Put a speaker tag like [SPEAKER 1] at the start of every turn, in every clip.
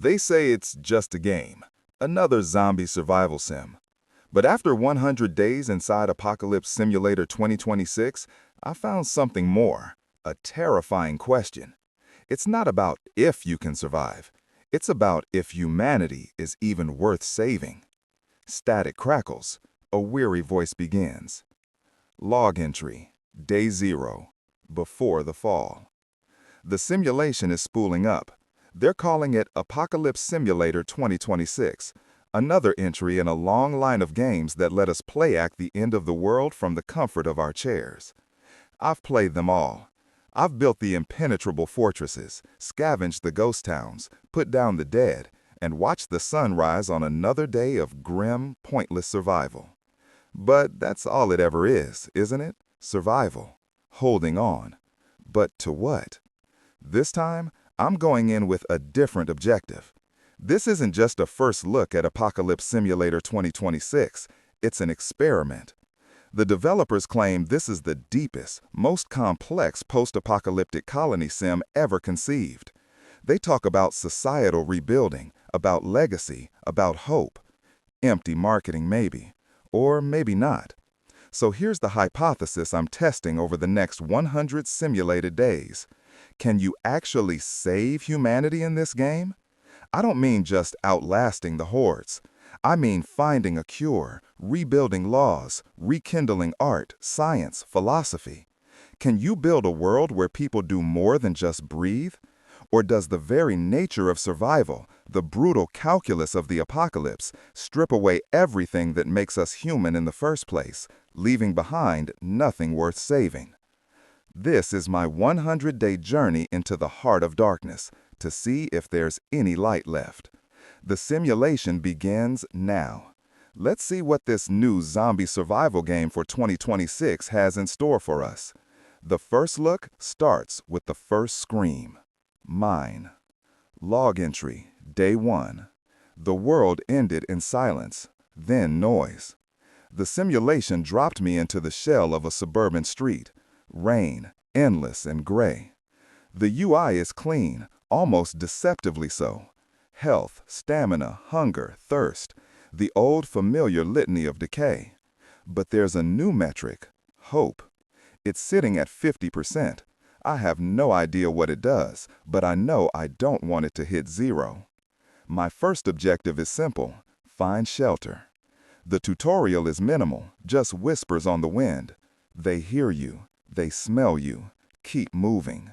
[SPEAKER 1] They say it's just a game, another zombie survival sim. But after 100 days inside Apocalypse Simulator 2026, I found something more, a terrifying question. It's not about if you can survive. It's about if humanity is even worth saving. Static crackles. A weary voice begins. Log entry. Day 0. Before the fall. The simulation is spooling up. They're calling it Apocalypse Simulator 2026, another entry in a long line of games that let us play act the end of the world from the comfort of our chairs. I've played them all. I've built the impenetrable fortresses, scavenged the ghost towns, put down the dead, and watched the sun rise on another day of grim, pointless survival. But that's all it ever is, isn't it? Survival. Holding on. But to what? This time, I'm going in with a different objective. This isn't just a first look at Apocalypse Simulator 2026, it's an experiment. The developers claim this is the deepest, most complex post-apocalyptic colony sim ever conceived. They talk about societal rebuilding, about legacy, about hope. Empty marketing maybe, or maybe not. So here's the hypothesis I'm testing over the next 100 simulated days. Can you actually save humanity in this game? I don't mean just outlasting the hordes. I mean finding a cure, rebuilding laws, rekindling art, science, philosophy. Can you build a world where people do more than just breathe? Or does the very nature of survival, the brutal calculus of the apocalypse, strip away everything that makes us human in the first place, leaving behind nothing worth saving? This is my 100-day journey into the heart of darkness, to see if there's any light left. The simulation begins now. Let's see what this new zombie survival game for 2026 has in store for us. The first look starts with the first scream. Mine. Log entry, Day 1. The world ended in silence, then noise. The simulation dropped me into the shell of a suburban street. Rain, endless and gray. The UI is clean, almost deceptively so. Health, stamina, hunger, thirst, the old familiar litany of decay. But there's a new metric, hope. It's sitting at 50%. I have no idea what it does, but I know I don't want it to hit 0. My first objective is simple, find shelter. The tutorial is minimal, just whispers on the wind. They hear you, they smell you, keep moving.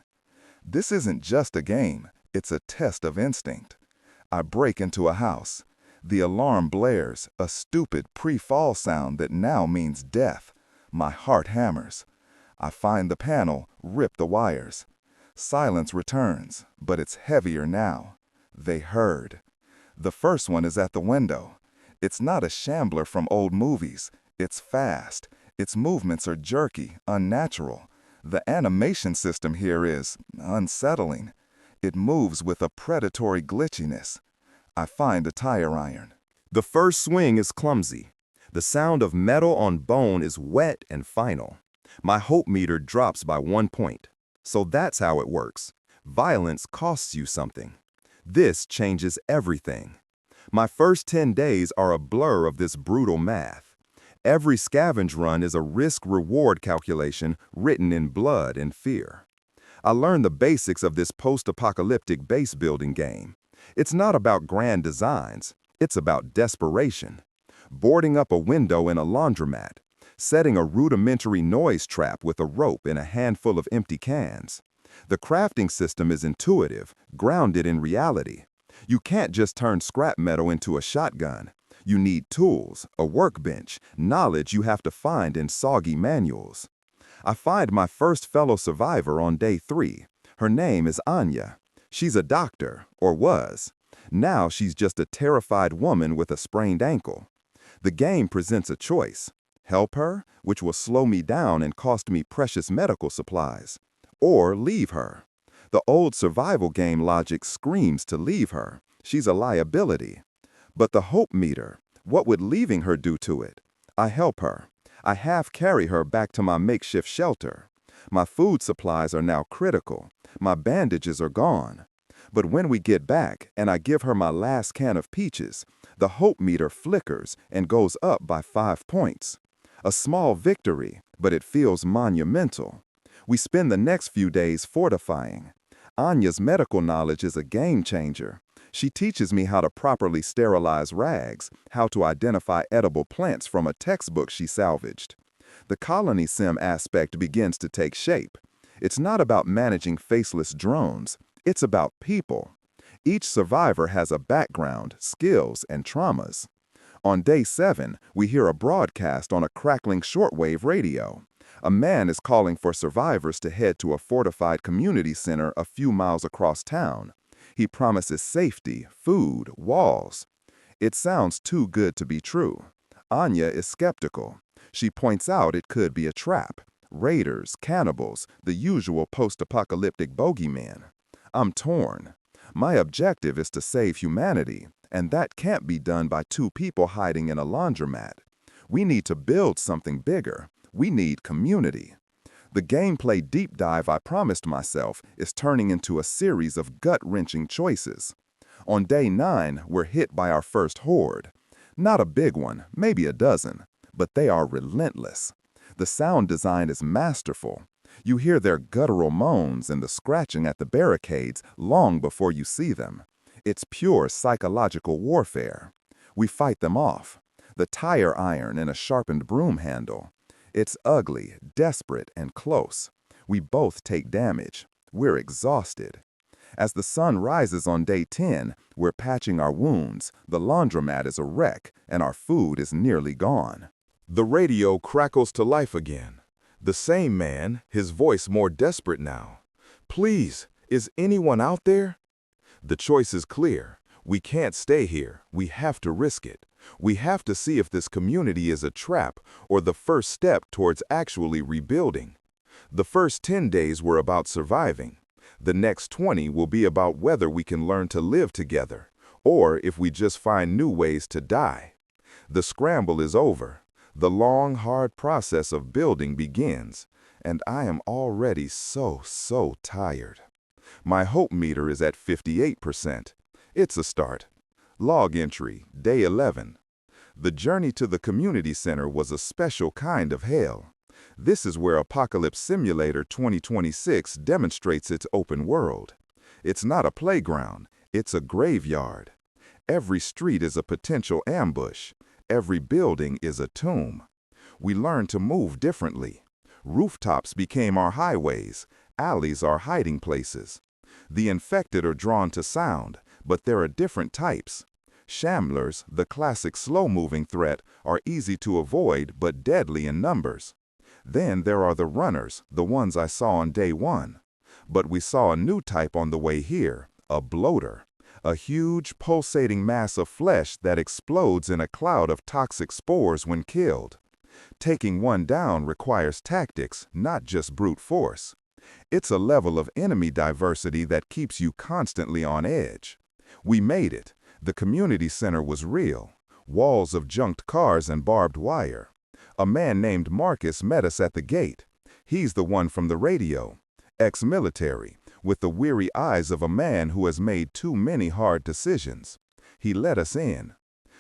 [SPEAKER 1] This isn't just a game, it's a test of instinct. I break into a house. The alarm blares, a stupid pre-fall sound that now means death. My heart hammers. I find the panel, rip the wires. Silence returns, but it's heavier now. They heard. The first one is at the window. It's not a shambler from old movies. It's fast. Its movements are jerky, unnatural. The animation system here is unsettling. It moves with a predatory glitchiness. I find a tire iron.
[SPEAKER 2] The first swing is clumsy. The sound of metal on bone is wet and final. My hope meter drops by 1 point. So that's how it works. Violence costs you something. This changes everything. My first 10 days are a blur of this brutal math. Every scavenge run is a risk-reward calculation written in blood and fear. I learned the basics of this post-apocalyptic base-building game. It's not about grand designs. It's about desperation. Boarding up a window in a laundromat. Setting a rudimentary noise trap with a rope and a handful of empty cans. The crafting system is intuitive, grounded in reality. You can't just turn scrap metal into a shotgun. You need tools, a workbench, knowledge you have to find in soggy manuals. I find my first fellow survivor on day 3. Her name is Anya. She's a doctor, or was. Now she's just a terrified woman with a sprained ankle. The game presents a choice. Help her, which will slow me down and cost me precious medical supplies. Or leave her. The old survival game logic screams to leave her. She's a liability. But the hope meter, what would leaving her do to it? I help her. I half carry her back to my makeshift shelter. My food supplies are now critical. My bandages are gone. But when we get back and I give her my last can of peaches, the hope meter flickers and goes up by 5 points. A small victory, but it feels monumental. We spend the next few days fortifying. Anya's medical knowledge is a game changer. She teaches me how to properly sterilize rags, how to identify edible plants from a textbook she salvaged. The colony sim aspect begins to take shape. It's not about managing faceless drones. It's about people. Each survivor has a background, skills, and traumas. On day 7, we hear a broadcast on a crackling shortwave radio. A man is calling for survivors to head to a fortified community center a few miles across town. He promises safety, food, walls. It sounds too good to be true. Anya is skeptical. She points out it could be a trap. Raiders, cannibals, the usual post-apocalyptic bogeyman. I'm torn. My objective is to save humanity, and that can't be done by 2 people hiding in a laundromat. We need to build something bigger. We need community. The gameplay deep dive I promised myself is turning into a series of gut-wrenching choices. On day 9, we're hit by our first horde. Not a big one, maybe a dozen, but they are relentless. The sound design is masterful. You hear their guttural moans and the scratching at the barricades long before you see them. It's pure psychological warfare. We fight them off. The tire iron and a sharpened broom handle. It's ugly, desperate, and close. We both take damage. We're exhausted. As the sun rises on day 10, we're patching our wounds, the laundromat is a wreck, and our food is nearly gone.
[SPEAKER 1] The radio crackles to life again. The same man, his voice more desperate now. "Please, is anyone out there?" The choice is clear. We can't stay here. We have to risk it. We have to see if this community is a trap or the first step towards actually rebuilding. The first 10 days were about surviving. The next 20 will be about whether we can learn to live together, or if we just find new ways to die. The scramble is over. The long, hard process of building begins, and I am already so tired. My hope meter is at 58%. It's a start. Log entry, day 11. The journey to the community center was a special kind of hell. This is where Apocalypse Simulator 2026 demonstrates its open world. It's not a playground, it's a graveyard. Every street is a potential ambush. Every building is a tomb. We learned to move differently. Rooftops became our highways, alleys our hiding places. The infected are drawn to sound, but there are different types. Shamblers, the classic slow-moving threat, are easy to avoid but deadly in numbers. Then there are the runners, the ones I saw on day 1. But we saw a new type on the way here, a bloater. A huge, pulsating mass of flesh that explodes in a cloud of toxic spores when killed. Taking one down requires tactics, not just brute force. It's a level of enemy diversity that keeps you constantly on edge. We made it. The community center was real. Walls of junked cars and barbed wire. A man named Marcus met us at the gate. He's the one from the radio. Ex-military, with the weary eyes of a man who has made too many hard decisions. He let us in.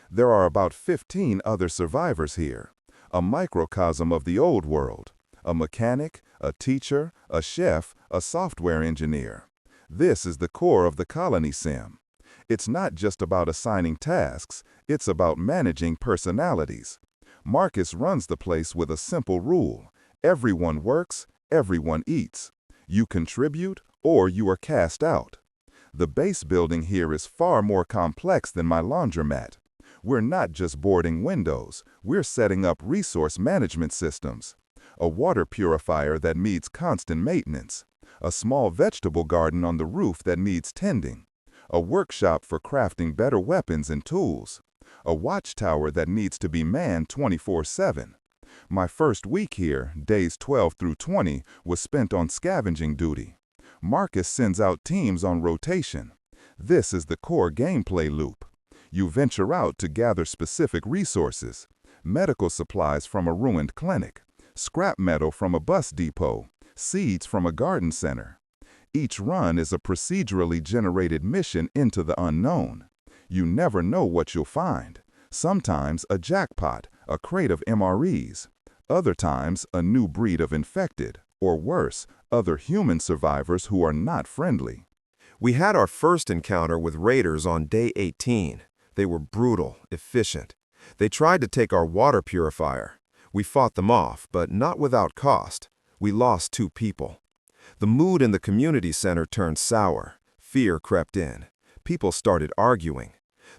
[SPEAKER 1] There are about 15 other survivors here. A microcosm of the old world. A mechanic, a teacher, a chef, a software engineer. This is the core of the colony sim. It's not just about assigning tasks, it's about managing personalities. Marcus runs the place with a simple rule. Everyone works, everyone eats. You contribute, or you are cast out. The base building here is far more complex than my laundromat. We're not just boarding windows, we're setting up resource management systems. A water purifier that needs constant maintenance. A small vegetable garden on the roof that needs tending. A workshop for crafting better weapons and tools. A watchtower that needs to be manned 24/7. My first week here, days 12 through 20, was spent on scavenging duty. Marcus sends out teams on rotation. This is the core gameplay loop. You venture out to gather specific resources. Medical supplies from a ruined clinic. Scrap metal from a bus depot. Seeds from a garden center. Each run is a procedurally generated mission into the unknown. You never know what you'll find. Sometimes a jackpot, a crate of MREs. Other times, a new breed of infected, or worse, other human survivors who are not friendly.
[SPEAKER 2] We had our first encounter with raiders on day 18. They were brutal, efficient. They tried to take our water purifier. We fought them off, but not without cost. We lost 2 people. The mood in the community center turned sour. Fear crept in. People started arguing.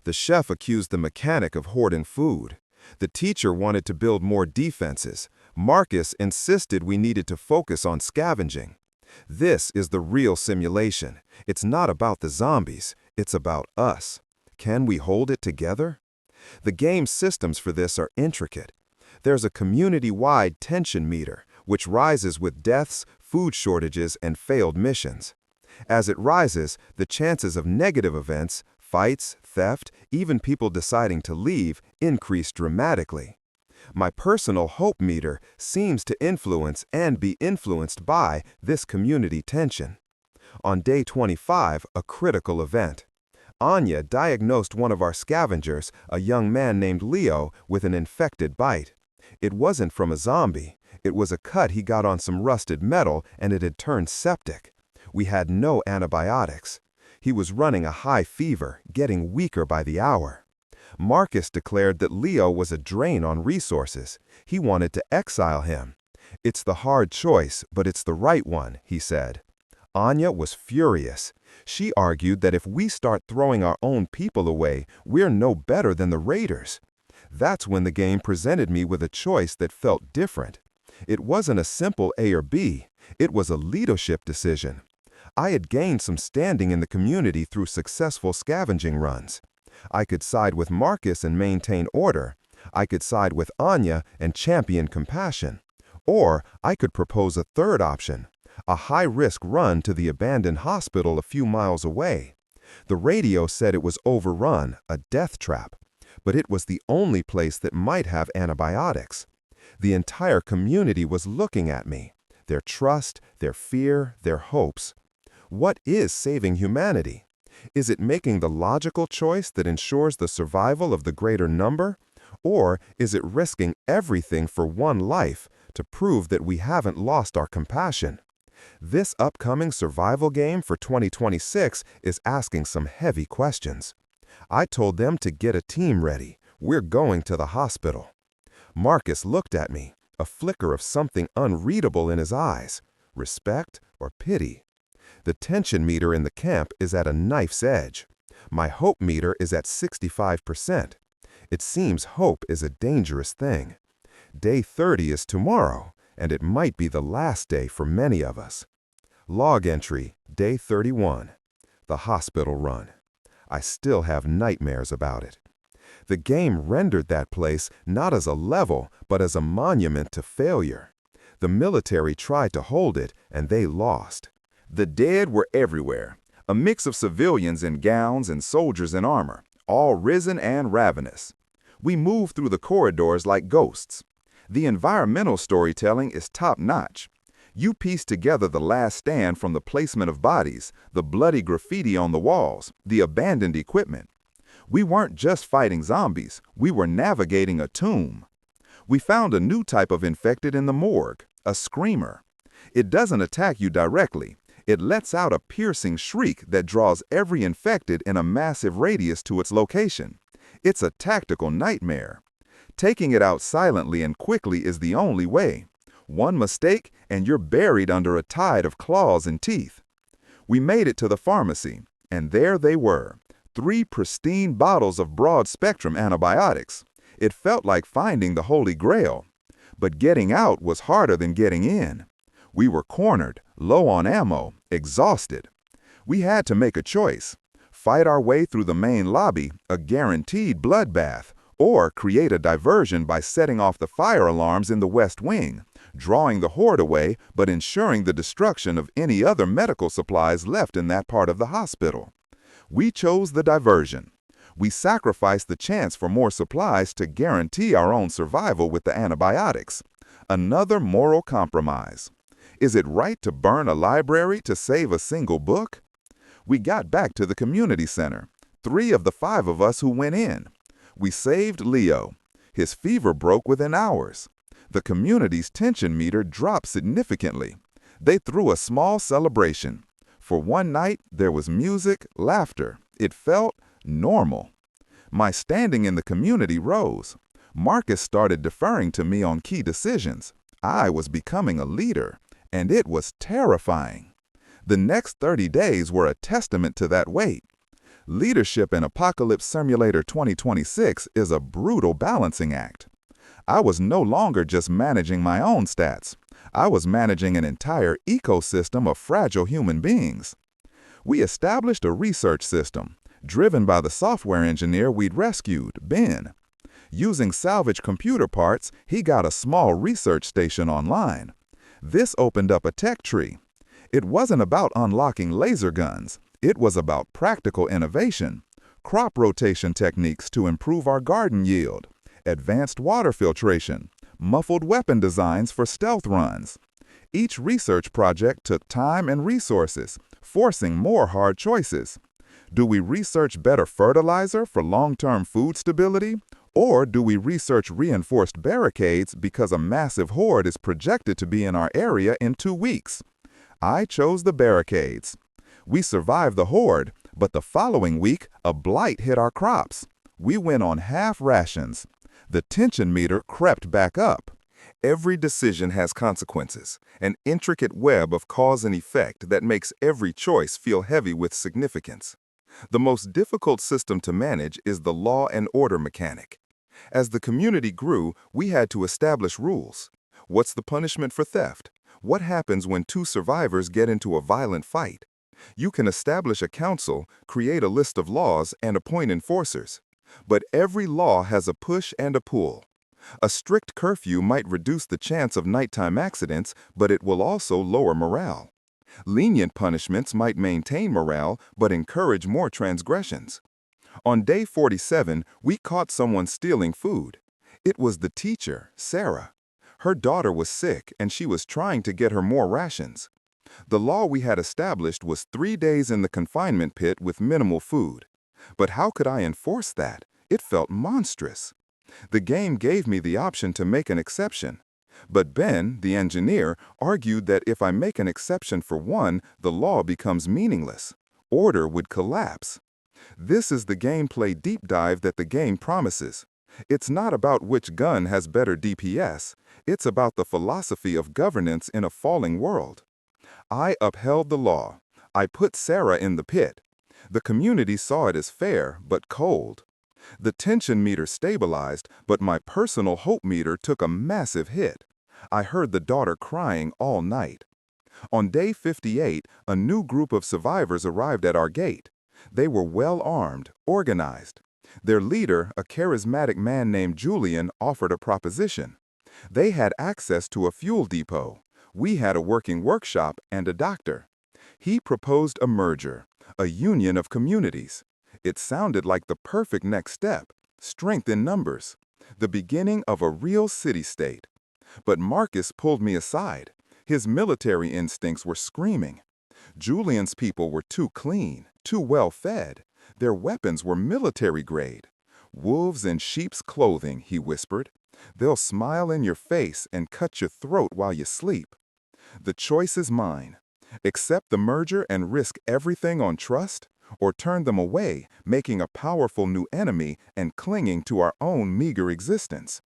[SPEAKER 2] The chef accused the mechanic of hoarding food. The teacher wanted to build more defenses. Marcus insisted we needed to focus on scavenging. This is the real simulation. It's not about the zombies. It's about us. Can we hold it together? The game's systems for this are intricate. There's a community-wide tension meter, which rises with deaths, food shortages, and failed missions. As it rises, the chances of negative events, fights, theft, even people deciding to leave, increase dramatically. My personal hope meter seems to influence and be influenced by this community tension. On day 25, a critical event. Anya diagnosed one of our scavengers, a young man named Leo, with an infected bite. It wasn't from a zombie. It was a cut he got on some rusted metal, and it had turned septic. We had no antibiotics. He was running a high fever, getting weaker by the hour. Marcus declared that Leo was a drain on resources. He wanted to exile him. "It's the hard choice, but it's the right one," he said. Anya was furious. She argued that if we start throwing our own people away, we're no better than the raiders. That's when the game presented me with a choice that felt different. It wasn't a simple A or B. It was a leadership decision. I had gained some standing in the community through successful scavenging runs. I could side with Marcus and maintain order. I could side with Anya and champion compassion. Or I could propose a third option, a high-risk run to the abandoned hospital a few miles away. The radio said it was overrun, a death trap. But it was the only place that might have antibiotics. The entire community was looking at me, their trust, their fear, their hopes. What is saving humanity? Is it making the logical choice that ensures the survival of the greater number? Or is it risking everything for one life to prove that we haven't lost our compassion? This upcoming survival game for 2026 is asking some heavy questions. I told them to get a team ready. We're going to the hospital. Marcus looked at me, a flicker of something unreadable in his eyes. Respect or pity? The tension meter in the camp is at a knife's edge. My hope meter is at 65%. It seems hope is a dangerous thing. Day 30 is tomorrow, and it might be the last day for many of us. Log entry, day 31. The hospital run. I still have nightmares about it. The game rendered that place not as a level, but as a monument to failure. The military tried to hold it, and they lost.
[SPEAKER 1] The dead were everywhere, a mix of civilians in gowns and soldiers in armor, all risen and ravenous. We moved through the corridors like ghosts. The environmental storytelling is top-notch. You piece together the last stand from the placement of bodies, the bloody graffiti on the walls, the abandoned equipment. We weren't just fighting zombies, we were navigating a tomb. We found a new type of infected in the morgue, a screamer. It doesn't attack you directly. It lets out a piercing shriek that draws every infected in a massive radius to its location. It's a tactical nightmare. Taking it out silently and quickly is the only way. One mistake, and you're buried under a tide of claws and teeth. We made it to the pharmacy, and there they were, 3 pristine bottles of broad-spectrum antibiotics. It felt like finding the Holy Grail. But getting out was harder than getting in. We were cornered, low on ammo, exhausted. We had to make a choice. Fight our way through the main lobby, a guaranteed bloodbath, or create a diversion by setting off the fire alarms in the West Wing, drawing the horde away but ensuring the destruction of any other medical supplies left in that part of the hospital. We chose the diversion. We sacrificed the chance for more supplies to guarantee our own survival with the antibiotics. Another moral compromise. Is it right to burn a library to save a single book? We got back to the community center. 3 of the 5 of us who went in. We saved Leo. His fever broke within hours. The community's tension meter dropped significantly. They threw a small celebration. For one night, there was music, laughter. It felt normal. My standing in the community rose. Marcus started deferring to me on key decisions. I was becoming a leader, and it was terrifying. The next 30 days were a testament to that weight. Leadership in Apocalypse Simulator 2026 is a brutal balancing act. I was no longer just managing my own stats. I was managing an entire ecosystem of fragile human beings. We established a research system, driven by the software engineer we'd rescued, Ben. Using salvaged computer parts, he got a small research station online. This opened up a tech tree. It wasn't about unlocking laser guns. It was about practical innovation, crop rotation techniques to improve our garden yield, advanced water filtration, muffled weapon designs for stealth runs. Each research project took time and resources, forcing more hard choices. Do we research better fertilizer for long-term food stability? Or do we research reinforced barricades because a massive horde is projected to be in our area in 2 weeks? I chose the barricades. We survived the horde, but the following week, a blight hit our crops. We went on half rations. The tension meter crept back up. Every decision has consequences, an intricate web of cause and effect that makes every choice feel heavy with significance. The most difficult system to manage is the law and order mechanic. As the community grew, we had to establish rules. What's the punishment for theft? What happens when 2 survivors get into a violent fight? You can establish a council, create a list of laws, and appoint enforcers. But every law has a push and a pull. A strict curfew might reduce the chance of nighttime accidents, but it will also lower morale. Lenient punishments might maintain morale, but encourage more transgressions. On day 47, we caught someone stealing food. It was the teacher, Sarah. Her daughter was sick, and she was trying to get her more rations. The law we had established was 3 days in the confinement pit with minimal food. But how could I enforce that? It felt monstrous. The game gave me the option to make an exception. But Ben, the engineer, argued that if I make an exception for one, the law becomes meaningless. Order would collapse. This is the gameplay deep dive that the game promises. It's not about which gun has better DPS. It's about the philosophy of governance in a falling world. I upheld the law. I put Sarah in the pit. The community saw it as fair, but cold. The tension meter stabilized, but my personal hope meter took a massive hit. I heard the daughter crying all night. On day 58, a new group of survivors arrived at our gate. They were well-armed, organized. Their leader, a charismatic man named Julian, offered a proposition. They had access to a fuel depot. We had a working workshop and a doctor. He proposed a merger, a union of communities. It sounded like the perfect next step, strength in numbers, the beginning of a real city-state. But Marcus pulled me aside. His military instincts were screaming. Julian's people were too clean, too well-fed. Their weapons were military-grade. Wolves in sheep's clothing, he whispered. They'll smile in your face and cut your throat while you sleep. The choice is mine. Accept the merger and risk everything on trust, or turn them away, making a powerful new enemy and clinging to our own meager existence.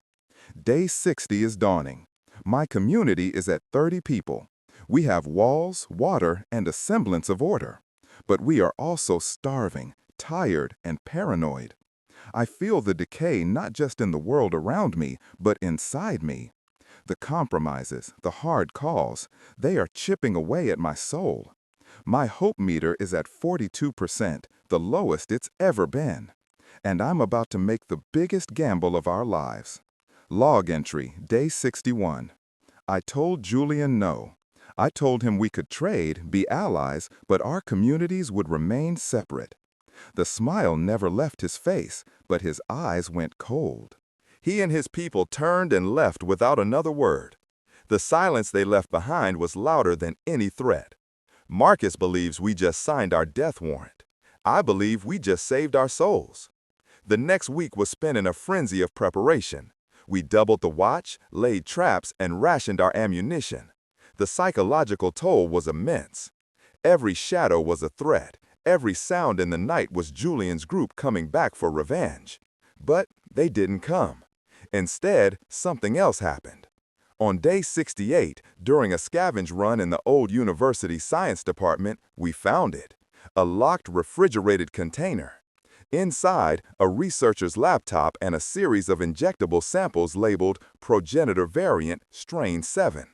[SPEAKER 1] Day 60 is dawning. My community is at 30 people. We have walls, water, and a semblance of order. But we are also starving, tired, and paranoid. I feel the decay not just in the world around me, but inside me. The compromises, the hard calls, they are chipping away at my soul. My hope meter is at 42%, the lowest it's ever been. And I'm about to make the biggest gamble of our lives. Log entry, day 61. I told Julian no. I told him we could trade, be allies, but our communities would remain separate. The smile never left his face, but his eyes went cold. He and his people turned and left without another word. The silence they left behind was louder than any threat. Marcus believes we just signed our death warrant. I believe we just saved our souls. The next week was spent in a frenzy of preparation. We doubled the watch, laid traps, and rationed our ammunition. The psychological toll was immense. Every shadow was a threat. Every sound in the night was Julian's group coming back for revenge. But they didn't come. Instead, something else happened. On day 68, during a scavenge run in the old university science department, we found it. A locked refrigerated container. Inside, a researcher's laptop and a series of injectable samples labeled Progenitor Variant Strain 7.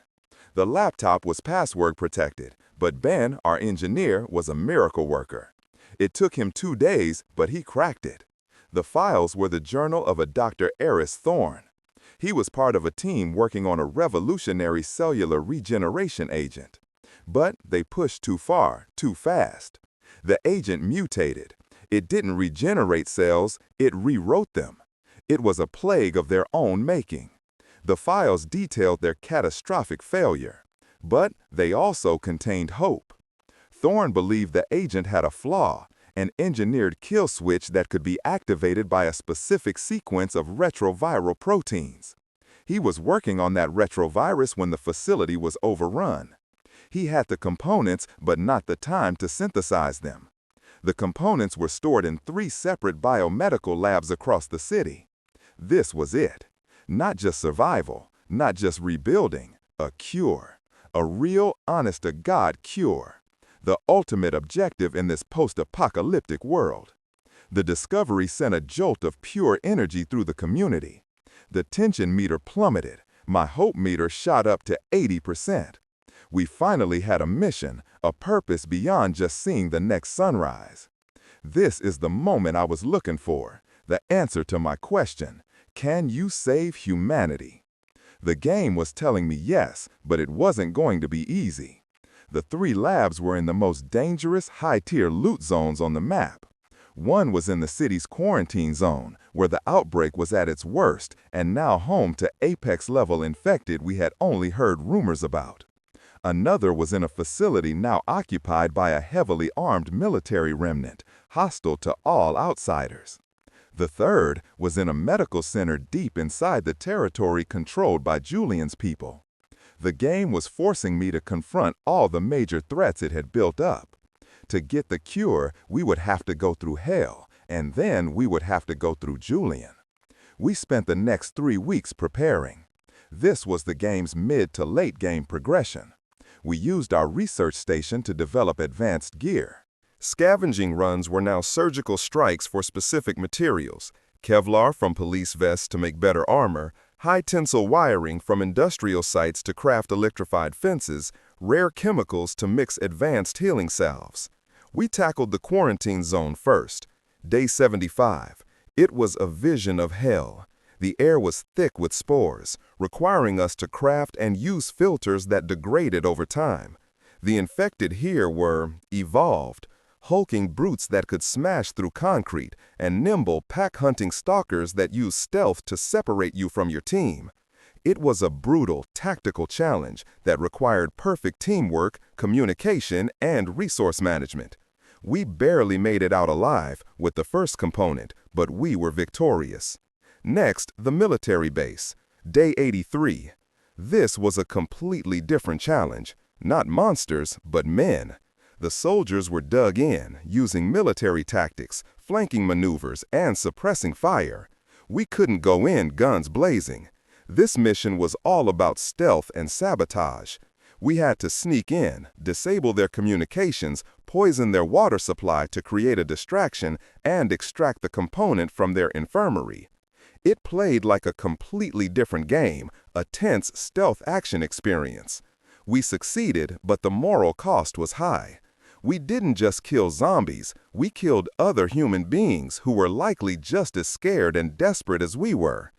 [SPEAKER 1] The laptop was password protected, but Ben, our engineer, was a miracle worker. It took him 2 days, but he cracked it. The files were the journal of a Dr. Eris Thorne. He was part of a team working on a revolutionary cellular regeneration agent. But they pushed too far, too fast. The agent mutated. It didn't regenerate cells, it rewrote them. It was a plague of their own making. The files detailed their catastrophic failure. But they also contained hope. Thorne believed the agent had a flaw, an engineered kill switch that could be activated by a specific sequence of retroviral proteins. He was working on that retrovirus when the facility was overrun. He had the components, but not the time to synthesize them. The components were stored in 3 separate biomedical labs across the city. This was it. Not just survival, not just rebuilding, a cure. A real, honest-to-God cure. The ultimate objective in this post-apocalyptic world. The discovery sent a jolt of pure energy through the community. The tension meter plummeted. My hope meter shot up to 80%. We finally had a mission, a purpose beyond just seeing the next sunrise. This is the moment I was looking for, the answer to my question, can you save humanity? The game was telling me yes, but it wasn't going to be easy. The 3 labs were in the most dangerous, high-tier loot zones on the map. One was in the city's quarantine zone, where the outbreak was at its worst and now home to apex-level infected we had only heard rumors about. Another was in a facility now occupied by a heavily armed military remnant, hostile to all outsiders. The third was in a medical center deep inside the territory controlled by Julian's people. The game was forcing me to confront all the major threats it had built up. To get the cure, we would have to go through hell, and then we would have to go through Julian. We spent the next 3 weeks preparing. This was the game's mid to late game progression. We used our research station to develop advanced gear. Scavenging runs were now surgical strikes for specific materials, Kevlar from police vests to make better armor, high-tensile wiring from industrial sites to craft electrified fences, rare chemicals to mix advanced healing salves. We tackled the quarantine zone first. Day 75. It was a vision of hell. The air was thick with spores, requiring us to craft and use filters that degraded over time. The infected here were evolved, hulking brutes that could smash through concrete, and nimble, pack-hunting stalkers that used stealth to separate you from your team. It was a brutal, tactical challenge that required perfect teamwork, communication, and resource management. We barely made it out alive with the first component, but we were victorious. Next, the military base. Day 83. This was a completely different challenge. Not monsters, but men. The soldiers were dug in, using military tactics, flanking maneuvers, and suppressing fire. We couldn't go in guns blazing. This mission was all about stealth and sabotage. We had to sneak in, disable their communications, poison their water supply to create a distraction, and extract the component from their infirmary. It played like a completely different game, a tense stealth action experience. We succeeded, but the moral cost was high. We didn't just kill zombies, we killed other human beings who were likely just as scared and desperate as we were.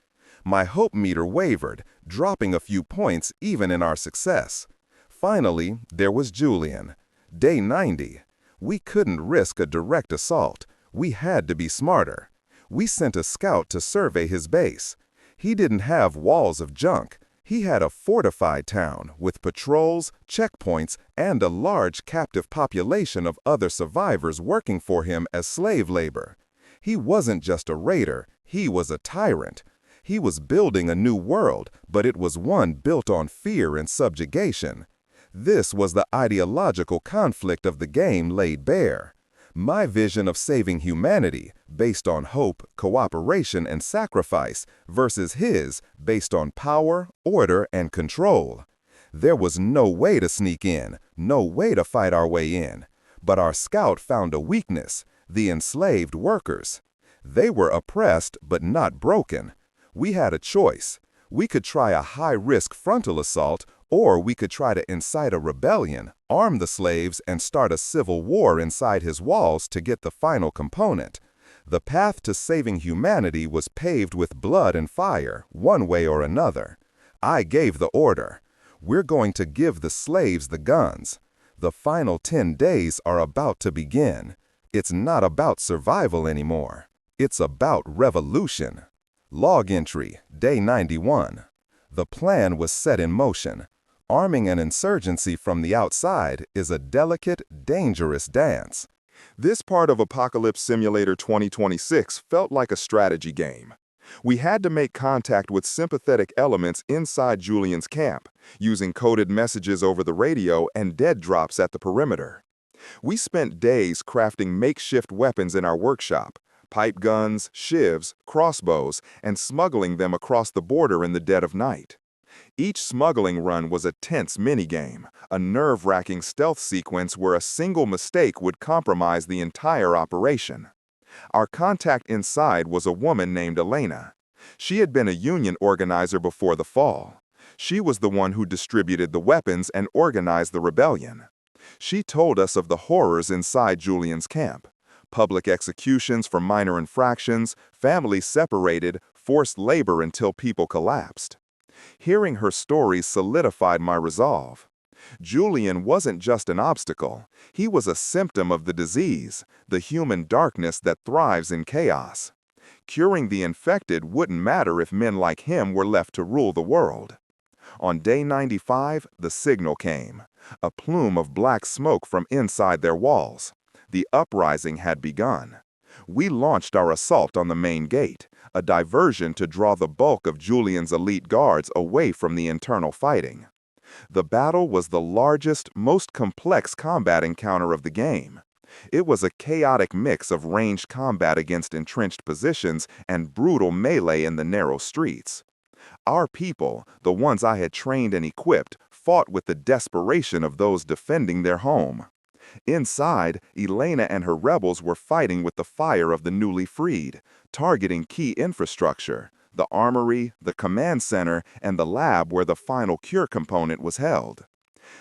[SPEAKER 1] My hope meter wavered, dropping a few points even in our success. Finally, there was Julian. Day 90. We couldn't risk a direct assault. We had to be smarter. We sent a scout to survey his base. He didn't have walls of junk.
[SPEAKER 2] He had a fortified town with patrols, checkpoints, and a large captive population of other survivors working for him as slave labor. He wasn't just a raider, he was a tyrant. He was building a new world, but it was one built on fear and subjugation. This was the ideological conflict of the game laid bare. My vision of saving humanity, based on hope, cooperation, and sacrifice, versus his, based on power, order, and control. There was no way to sneak in, no way to fight our way in. But our scout found a weakness: the enslaved workers. They were oppressed, but not broken. We had a choice. We could try a high-risk frontal assault, or we could try to incite a rebellion, arm the slaves, and start a civil war inside his walls to get the final component. The path to saving humanity was paved with blood and fire, one way or another. I gave the order. We're going to give the slaves the guns. The final 10 days are about to begin. It's not about survival anymore. It's about revolution. Log entry, day 91. The plan was set in motion. Arming an insurgency from the outside is a delicate, dangerous dance.
[SPEAKER 1] This part of Apocalypse Simulator 2026 felt like a strategy game. We had to make contact with sympathetic elements inside Julian's camp, using coded messages over the radio and dead drops at the perimeter. We spent days crafting makeshift weapons in our workshop: pipe guns, shivs, crossbows, and smuggling them across the border in the dead of night. Each smuggling run was a tense minigame, a nerve-wracking stealth sequence where a single mistake would compromise the entire operation. Our contact inside was a woman named Elena. She had been a union organizer before the fall. She was the one who distributed the weapons and organized the rebellion. She told us of the horrors inside Julian's camp: public executions for minor infractions, families separated, forced labor until people collapsed. Hearing her stories solidified my resolve. Julian wasn't just an obstacle. He was a symptom of the disease, the human darkness that thrives in chaos. Curing the infected wouldn't matter if men like him were left to rule the world. On day 95, the signal came, a plume of black smoke from inside their walls. The uprising had begun. We launched our assault on the main gate, a diversion to draw the bulk of Julian's elite guards away from the internal fighting. The battle was the largest, most complex combat encounter of the game. It was a chaotic mix of ranged combat against entrenched positions and brutal melee in the narrow streets. Our people, the ones I had trained and equipped, fought with the desperation of those defending their home. Inside, Elena and her rebels were fighting with the fire of the newly freed, targeting key infrastructure: the armory, the command center, and the lab where the final cure component was held.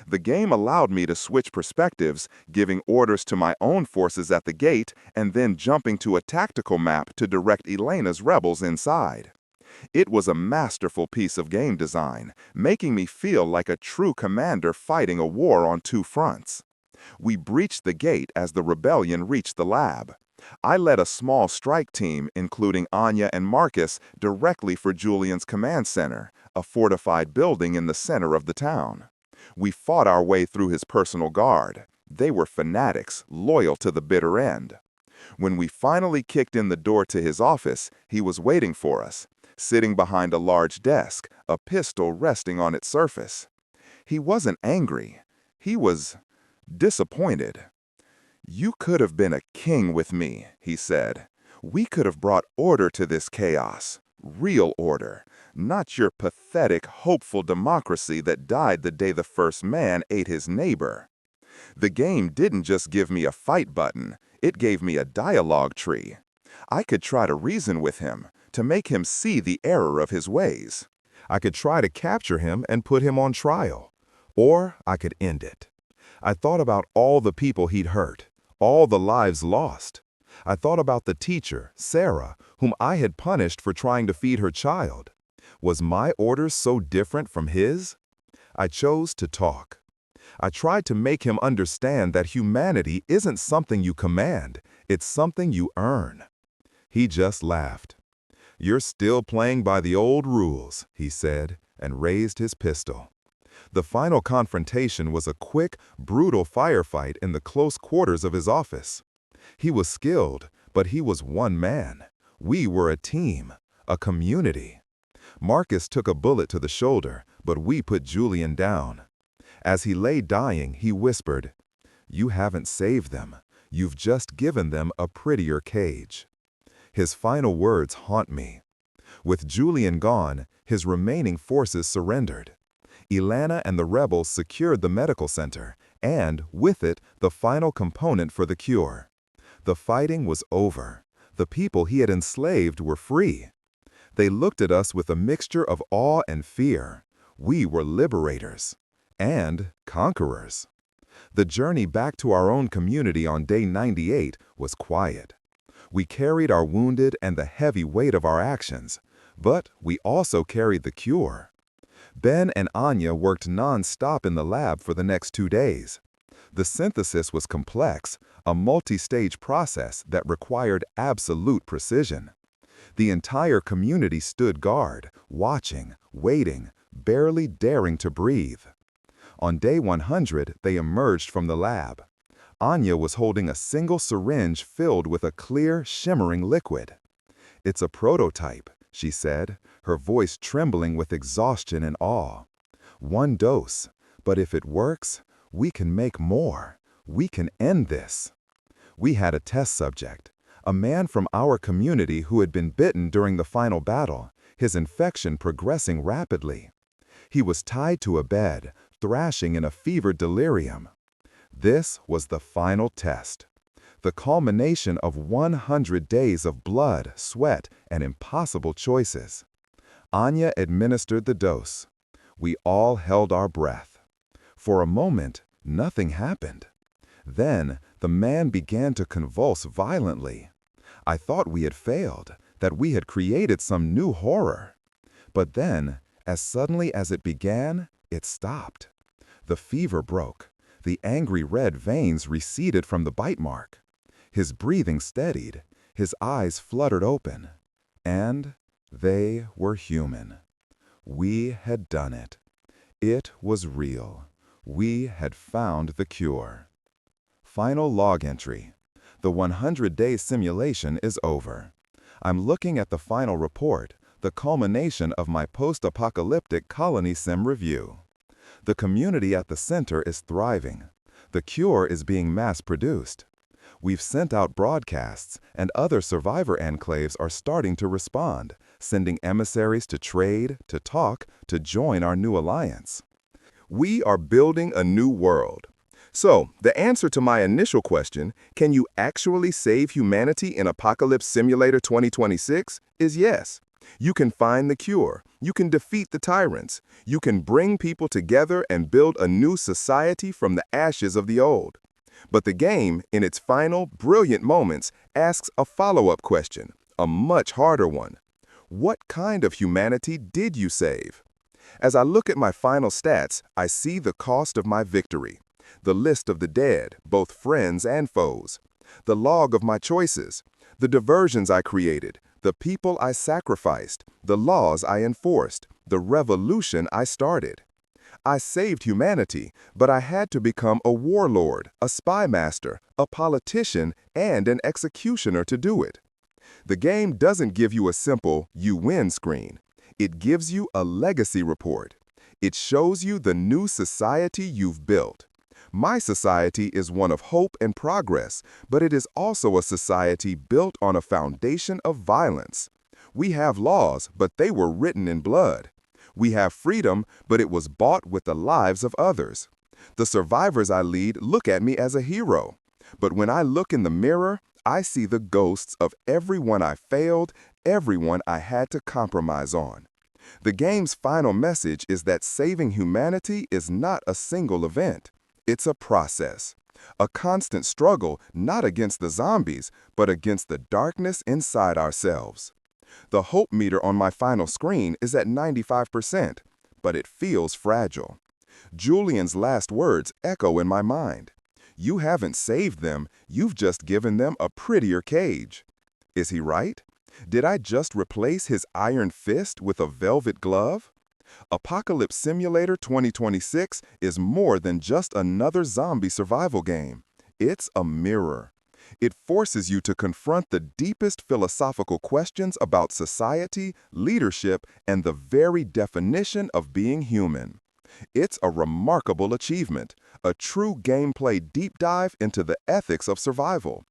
[SPEAKER 1] The game allowed me to switch perspectives, giving orders to my own forces at the gate and then jumping to a tactical map to direct Elena's rebels inside. It was a masterful piece of game design, making me feel like a true commander fighting a war on two fronts. We breached the gate as the rebellion reached the lab. I led a small strike team, including Anya and Marcus, directly for Julian's command center, a fortified building in the center of the town. We fought our way through his personal guard. They were fanatics, loyal to the bitter end. When we finally kicked in the door to his office, he was waiting for us, sitting behind a large desk, a pistol resting on its surface. He wasn't angry. He was disappointed. "You could have been a king with me," he said. "We could have brought order to this chaos. Real order. Not your pathetic, hopeful democracy that died the day the first man ate his neighbor." The game didn't just give me a fight button. It gave me a dialogue tree. I could try to reason with him, to make him see the error of his ways.
[SPEAKER 2] I could try to capture him and put him on trial. Or I could end it. I thought about all the people he'd hurt, all the lives lost. I thought about the teacher, Sarah, whom I had punished for trying to feed her child. Was my orders so different from his? I chose to talk. I tried to make him understand that humanity isn't something you command, it's something you earn. He just laughed. "You're still playing by the old rules," he said, and raised his pistol. The final confrontation was a quick, brutal firefight in the close quarters of his office. He was skilled, but he was one man. We were a team, a community. Marcus took a bullet to the shoulder, but we put Julian down. As he lay dying, he whispered, "You haven't saved them. You've just given them a prettier cage." His final words haunt me. With Julian gone, his remaining forces surrendered. Ilana and the rebels secured the medical center, and, with it, the final component for the cure. The fighting was over. The people he had enslaved were free. They looked at us with a mixture of awe and fear. We were liberators and conquerors. The journey back to our own community on day 98 was quiet. We carried our wounded and the heavy weight of our actions, but we also carried the cure. Ben and Anya worked non-stop in the lab for the next 2 days. The synthesis was complex, a multi-stage process that required absolute precision. The entire community stood guard, watching, waiting, barely daring to breathe. On day 100, they emerged from the lab. Anya was holding a single syringe filled with a clear, shimmering liquid. "It's a prototype," she said, her voice trembling with exhaustion and awe. "1 dose, but if it works, we can make more. We can end this." We had a test subject, a man from our community who had been bitten during the final battle, his infection progressing rapidly. He was tied to a bed, thrashing in a fevered delirium. This was the final test, the culmination of 100 days of blood, sweat, and impossible choices. Anya administered the dose. We all held our breath. For a moment, nothing happened. Then, the man began to convulse violently. I thought we had failed, that we had created some new horror. But then, as suddenly as it began, it stopped. The fever broke. The angry red veins receded from the bite mark. His breathing steadied. His eyes fluttered open. And they were human. We had done it. It was real. We had found the cure. Final log entry. The 100-day simulation is over. I'm looking at the final report, the culmination of my post-apocalyptic colony sim review. The community at the center is thriving. The cure is being mass-produced. We've sent out broadcasts, and other survivor enclaves are starting to respond, sending emissaries to trade, to talk, to join our new alliance.
[SPEAKER 1] We are building a new world. So, the answer to my initial question, can you actually save humanity in Apocalypse Simulator 2026, is yes. You can find the cure. You can defeat the tyrants. You can bring people together and build a new society from the ashes of the old. But the game, in its final, brilliant moments, asks a follow-up question, a much harder one. What kind of humanity did you save? As I look at my final stats, I see the cost of my victory. The list of the dead, both friends and foes. The log of my choices. The diversions I created. The people I sacrificed. The laws I enforced. The revolution I started. I saved humanity, but I had to become a warlord, a spy master, a politician, and an executioner to do it. The game doesn't give you a simple "you win" screen. It gives you a legacy report. It shows you the new society you've built. My society is one of hope and progress, but it is also a society built on a foundation of violence. We have laws, but they were written in blood. We have freedom, but it was bought with the lives of others. The survivors I lead look at me as a hero. But when I look in the mirror, I see the ghosts of everyone I failed, everyone I had to compromise on. The game's final message is that saving humanity is not a single event. It's a process. A constant struggle not against the zombies, but against the darkness inside ourselves. The hope meter on my final screen is at 95%, but it feels fragile. Julian's last words echo in my mind. You haven't saved them, you've just given them a prettier cage. Is he right? Did I just replace his iron fist with a velvet glove? Apocalypse Simulator 2026 is more than just another zombie survival game. It's a mirror. It forces you to confront the deepest philosophical questions about society, leadership, and the very definition of being human. It's a remarkable achievement, a true gameplay deep dive into the ethics of survival.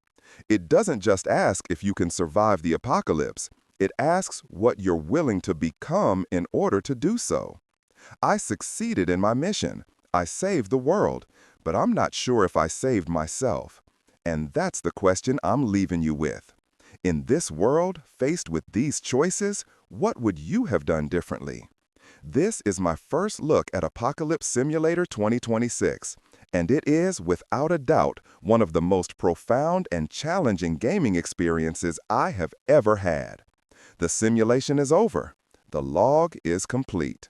[SPEAKER 1] It doesn't just ask if you can survive the apocalypse, it asks what you're willing to become in order to do so. I succeeded in my mission. I saved the world, but I'm not sure if I saved myself. And that's the question I'm leaving you with. In this world, faced with these choices, what would you have done differently? This is my first look at Apocalypse Simulator 2026, and it is, without a doubt, one of the most profound and challenging gaming experiences I have ever had. The simulation is over. The log is complete.